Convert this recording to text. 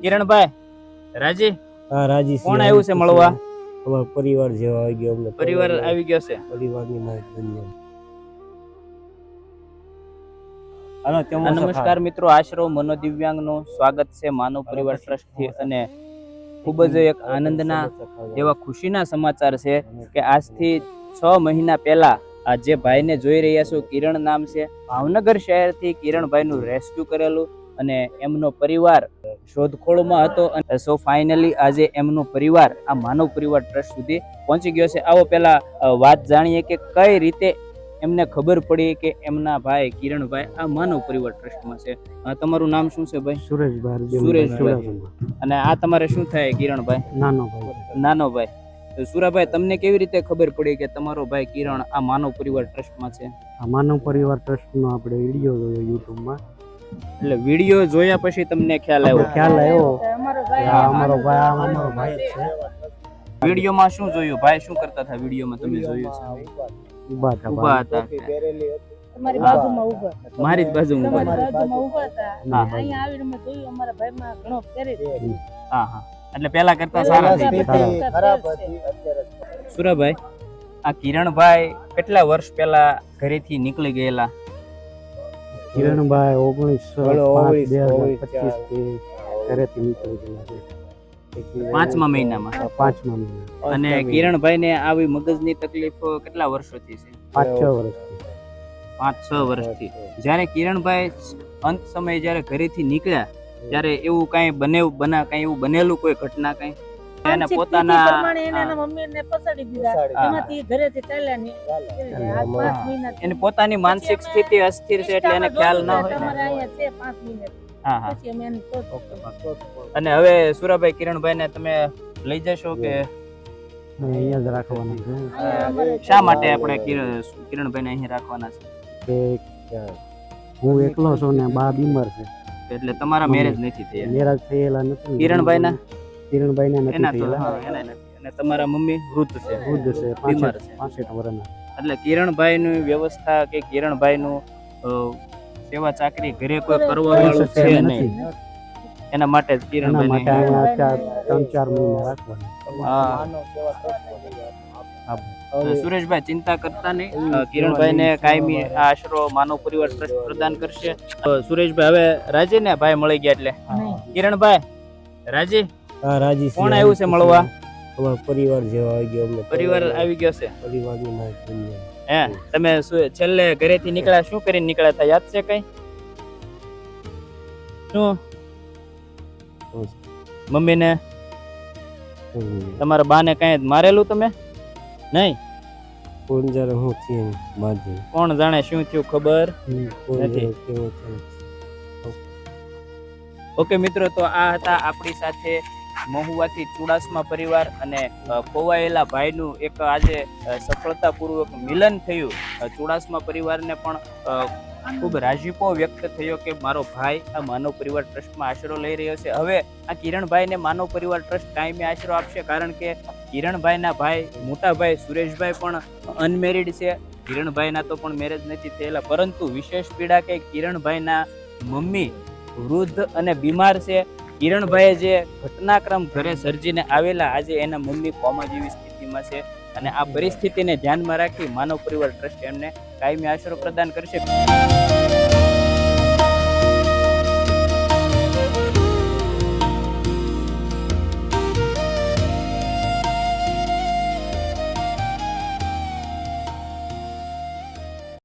કિરણભાઈ, રાજી હા રાજી કોણ આવ્યું છે મળવા? અમારો પરિવાર જેવા આવી ગયો, અમને પરિવાર આવી ગયો છે. પરિવારની માહિતી. નમસ્કાર મિત્રો, આશરો મનોદિવ્યાંગનું સ્વાગત છે માનવ પરિવાર ટ્રસ્ટથી. અને ખૂબ જ એક આનંદના એવા ખુશીના સમાચાર છે કે આજથી 6 મહિના પહેલા આ જે ભાઈને જોઈ રહ્યા છો, કિરણ નામ છે, ભાવનગર શહેરથી કિરણભાઈનું રેસ્ક્યુ કરેલું અને એમનો પરિવાર શોધખોળમાં હતો. અને સો ફાઇનલી આજે એમનો પરિવાર આ માનવ પરિવાર ટ્રસ્ટ સુધી પહોંચી ગયો છે. આવો પહેલા વાત જાણીએ કે કઈ રીતે એમને ખબર પડી કે એમના ભાઈ કિરણભાઈ આ માનવ પરિવાર ટ્રસ્ટમાં છે. તમારું નામ શું છે ભાઈ? સુરેશભાઈ. અને આ તમારે શું થાય કિરણભાઈ? નાનો ભાઈ. તો સુરાભાઈ, તમને કેવી રીતે ખબર પડી કે તમારો ભાઈ કિરણ આ માનવ પરિવાર ટ્રસ્ટમાં છે? આ માનવ પરિવાર ટ્રસ્ટનો આપણે વિડીયો જોયો યુટ્યુબમાં, એટલે વિડીયો જોયા પછી તમને ખ્યાલ આવ્યો? અમારો ભાઈ જ છે. વિડીયોમાં શું જોયું? ભાઈ શું કરતા હતા વિડીયોમાં તમે જોયું છે? ઊભા હતા. અમારી બાજુમાં ઊભા, મારી જ બાજુમાં ઊભા હતા. અહીંયા આવીને મેં જોયું અમારા ભાઈમાં ઘણો ફેર છે. હા હા, એટલે પહેલા કરતા સારા થઈ ગયા. સુરાભાઈ, આ કિરણભાઈ કેટલા વર્ષ પહેલા ઘરેથી નીકળી ગયેલા? કિરણભાઈ 19/5/2025 થી ઘરેથી નીકળી ગયેલા છે. 5મા મહિનામાં. 5મા મહિના. અને કિરણભાઈ ને આવી મગજની તકલીફ કેટલા વર્ષોથી છે? 5-6 વર્ષથી. 5-6 વર્ષથી. જ્યારે કિરણભાઈ અંત સમયે જ્યારે ઘરેથી નીકળ્યા ત્યારે એવું કઈ એવું બનેલું કોઈ ઘટના કઈ? એને પોતાના મમ્મીને પસાડી દીધા, એમાંથી ઘરેથી ચાલ્યા નહીં. એની પોતાની માનસિક સ્થિતિ અસ્થિર છે એટલે એને ખ્યાલ ના હોય. તમારે અહીંયા છે 5 મહિના. હા હા. પછી અમે એને શોધ. અને હવે સુરાભાઈ, કિરણભાઈ ને તમે લઈ જશો કે અહીંયા જ રાખવાના છે? શા માટે આપણે કિરણભાઈ ને અહીં રાખવાના છે? કે હું એકલો છું ને બા બીમાર છે, એટલે તમારા મેરેજ નથી થયા? મેરેજ થયેલા નથી. કિરણભાઈ ના નથી થયેલા. અને તમારા મમ્મી વૃદ્ધ છે, બીમાર છે, 65 વર્ષના. એટલે કિરણભાઈ ની વ્યવસ્થા કે કિરણભાઈ નું સેવા ચાકરી ઘરે કોઈ કરવા વાળું છે નહીં, એના માટે જ કિરણભાઈ 3-4 મહિના રાખવાના. સુરેશભાઈ, ચિંતા કરતા નહીં, કિરણભાઈ ને કાયમી આશરો માનવ પરિવાર ટ્રસ્ટ પ્રદાન કરશે. સુરેશભાઈ, હવે રાજી ને ભાઈ મળી ગયા એટલે કિરણભાઈ, રાજી કોણ આવ્યું છે મળવા? અમારો પરિવાર જેવા આવી ગયો, અમને પરિવાર આવી ગયો છે. પરિવારની માહિતી. હે, તમે છેલ્લે ઘરેથી નીકળ્યા શું કરીને નીકળ્યા હતા, યાદ છે કઈ? શું મમ્મી ને તમારા બા ને કઈ મારેલું તમે? નહીં. કોણ જાણે શું થયું, ખબર નથી. ઓકે મિત્રો, તો આ હતા આપણી સાથે મહુવાથી ચુડાસમા પરિવાર અને ખોવાયેલા ભાઈનું એક આજે સફળતાપૂર્વક મિલન થયું. ચુડાસમા પરિવારને પણ ખૂબ રાજીપો વ્યક્ત થયો કે મારો ભાઈ આ માનવ પરિવાર ટ્રસ્ટમાં આશરો લઈ રહ્યો છે. હવે આ કિરણભાઈને માનવ પરિવાર ટ્રસ્ટ કાયમી આશરો આપશે, કારણ કે કિરણભાઈના ભાઈ, મોટા ભાઈ સુરેશભાઈ પણ અનમેરિડ છે. કિરણભાઈના તો પણ મેરેજ નથી થયેલા, પરંતુ વિશેષ પીડા કે કિરણભાઈના મમ્મી વૃદ્ધ અને બીમાર છે. કિરણભાઈએ જે ઘટનાક્રમ ઘરે સર્જીને આવેલા, આજે એના મમ્મી કોમા જેવી સ્થિતિમાં છે. અને આ પરિસ્થિતિને ધ્યાનમાં રાખી માનવ પરિવાર ટ્રસ્ટ એમને કાયમી આશરો પ્રદાન કરશે.